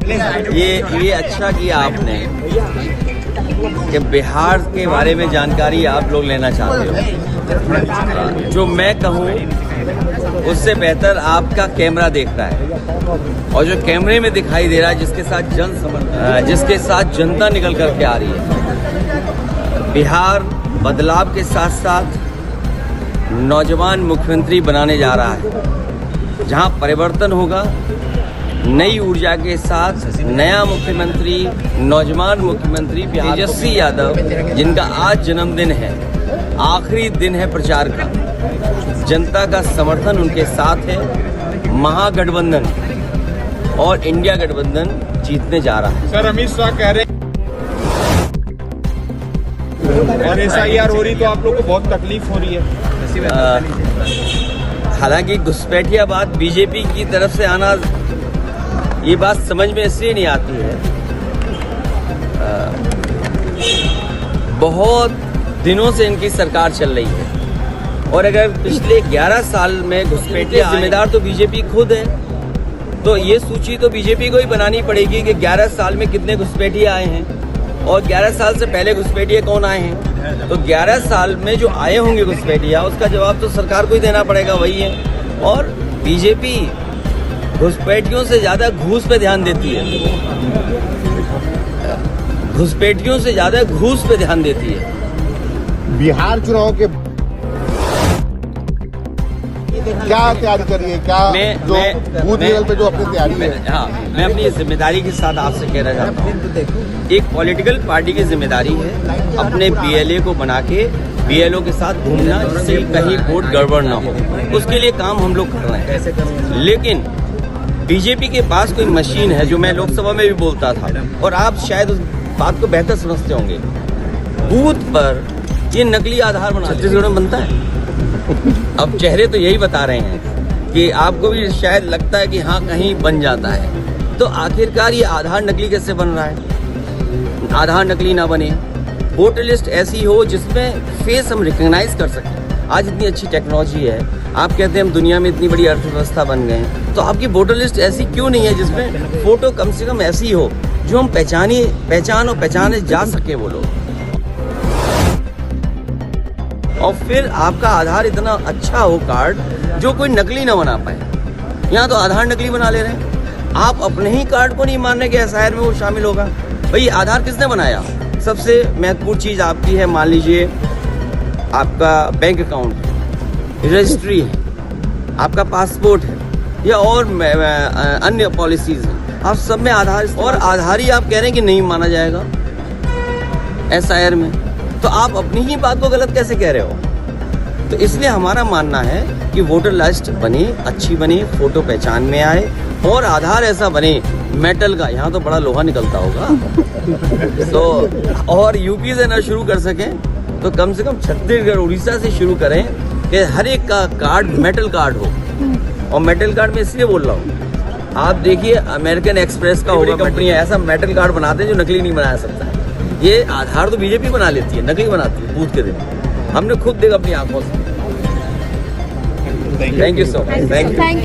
ये अच्छा किया आपने कि बिहार के बारे में जानकारी आप लोग लेना चाहते हो। जो मैं कहूँ उससे बेहतर आपका कैमरा देख रहा है, और जो कैमरे में दिखाई दे रहा है जिसके साथ जनता निकल कर के आ रही है। बिहार बदलाव के साथ साथ नौजवान मुख्यमंत्री बनाने जा रहा है, जहां परिवर्तन होगा, नई ऊर्जा के साथ नया मुख्यमंत्री, नौजवान मुख्यमंत्री तेजस्वी यादव, जिनका आज जन्मदिन है, आखिरी दिन है प्रचार का। जनता का समर्थन उनके साथ है। महागठबंधन और इंडिया गठबंधन जीतने जा रहा है। सर, अमित शाह कह रहे हैं और SIR हो रही तो आप लोग को बहुत तकलीफ हो रही है। हालांकि घुसपैठिया बात बीजेपी की तरफ से आना, ये बात समझ में इसलिए नहीं आती है। बहुत दिनों से इनकी सरकार चल रही है, और अगर पिछले 11 साल में घुसपैठिया जिम्मेदार तो बीजेपी खुद है, तो ये सूची तो बीजेपी को ही बनानी पड़ेगी कि 11 साल में कितने घुसपैठिया आए हैं, और 11 साल से पहले घुसपैठिया कौन आए हैं। तो 11 साल में जो आए होंगे घुसपैठिया, उसका जवाब तो सरकार को ही देना पड़ेगा, वही है। और बीजेपी घुसपैठियों से ज़्यादा घूस पे ध्यान देती है, घुसपैठियों से ज़्यादा घूस पे ध्यान देती है। बिहार चुनाव के क्या तैयारी कर रही है? क्या बूथ लेवल पे जो अपनी तैयारी है? हाँ, मैं अपनी जिम्मेदारी के साथ आपसे कहना चाहता हूँ, एक पॉलिटिकल पार्टी की जिम्मेदारी है अपने BLA को बना के BLO के साथ घूमना, जिससे कहीं वोट गड़बड़ ना हो। उसके लिए काम हम लोग कर रहे हैं। लेकिन बीजेपी के पास कोई मशीन है, जो मैं लोकसभा में भी बोलता था, और आप शायद उस बात को बेहतर समझते होंगे। बूथ पर ये नकली आधार बना छत्तीसगढ़ में बनता है। अब चेहरे तो यही बता रहे हैं कि आपको भी शायद लगता है कि हाँ, कहीं बन जाता है। तो आखिरकार ये आधार नकली कैसे बन रहा है? आधार नकली ना बने, वोटर लिस्ट ऐसी हो जिसमें फेस हम रिकॉग्नाइज कर सकें। आज इतनी अच्छी टेक्नोलॉजी है, आप कहते हैं हम दुनिया में इतनी बड़ी अर्थव्यवस्था बन गए हैं, तो आपकी वोटर लिस्ट ऐसी क्यों नहीं है जिसमें फोटो कम से कम ऐसी हो जो हम पहचाने जा सके वो लोग। और फिर आपका आधार इतना अच्छा हो कार्ड, जो कोई नकली ना बना पाए। यहाँ तो आधार नकली बना ले रहे हैं। आप अपने ही कार्ड को नहीं मान रहे कि SIR में वो शामिल होगा। भाई, आधार किसने बनाया? सबसे महत्वपूर्ण चीज़ आपकी है, मान लीजिए आपका बैंक अकाउंट, रजिस्ट्री है, आपका पासपोर्ट है, या और अन्य पॉलिसीज हैं, आप सब में आधार, और आधार ही आप कह रहे हैं कि नहीं माना जाएगा SIR में, तो आप अपनी ही बात को गलत कैसे कह रहे हो? तो इसलिए हमारा मानना है कि वोटर लिस्ट बने, अच्छी बने, फोटो पहचान में आए, और आधार ऐसा बने मेटल का, यहाँ तो बड़ा लोहा निकलता होगा तो, और यूपी से ना शुरू कर सकें तो कम से कम छत्तीसगढ़, उड़ीसा से शुरू करें कि हर एक का कार्ड मेटल कार्ड हो। और मेटल कार्ड में इसलिए बोल रहा हूँ, आप देखिए अमेरिकन एक्सप्रेस का होगा, कंपनियाँ ऐसा मेटल कार्ड बनाते हैं जो नकली नहीं बनाया सकता है। ये आधार तो बीजेपी बना लेती है, नकली बनाती है बूथ के दिन। हमने खुद देखा अपनी आंखों से। Thank you so much. Thank you.